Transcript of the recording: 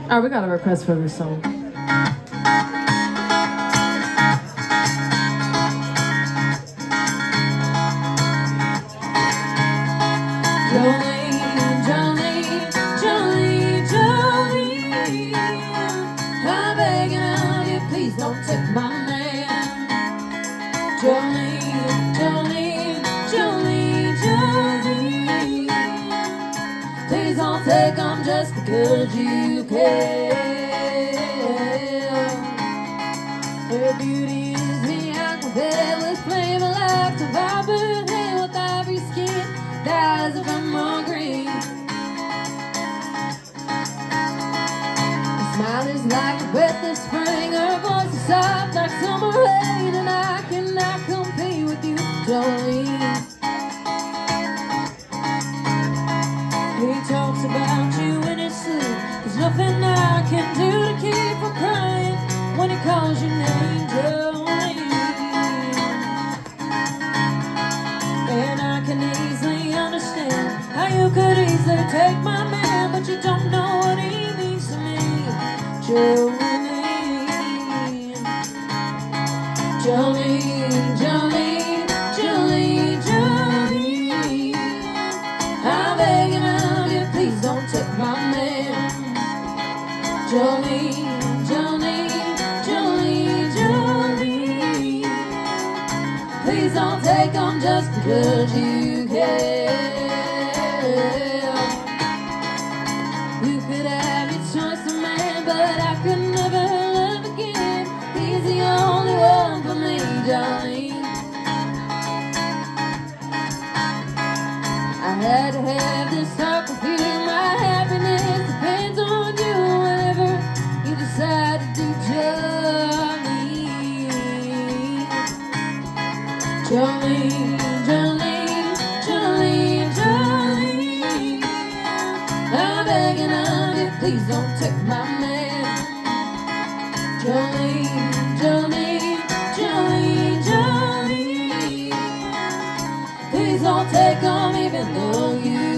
Alright, we got a request for this song. Jolene, Jolene, Jolene, Jolene, I'm begging of you, please don't take my man. Jolene, Jolene, Jolene, Jolene, please don't take them just because you can. Her beauty is beyond compare with flame of life, to vibrant hair with ivory skin, eyes of emerald green. Her smile is like a breath of spring, her voice is soft like summer rain, and I cannot compete with you, Jolene. He talks about you in his sleep, there's nothing I can do to keep from crying when he calls your name, Jolene. And I can easily understand how you could easily take my man, but you don't know what he means to me, Jolene. Jolene, Jolene, Jolene, Jolene, I'm begging of you, please don't take my man. Jolene, Jolene, Jolene, Jolene, please don't take them just because you can. You could have your choice of man, but I could never love again. He's the only one for me, Jolene. I had to have this talk with you. My happiness depends on you whenever you decide to do, Jolene. Jolene, Jolene, Jolene, Jolene, I'm begging of you, please don't take my man. Jolene, Jolene, Jolene, Jolene, please don't take him even though you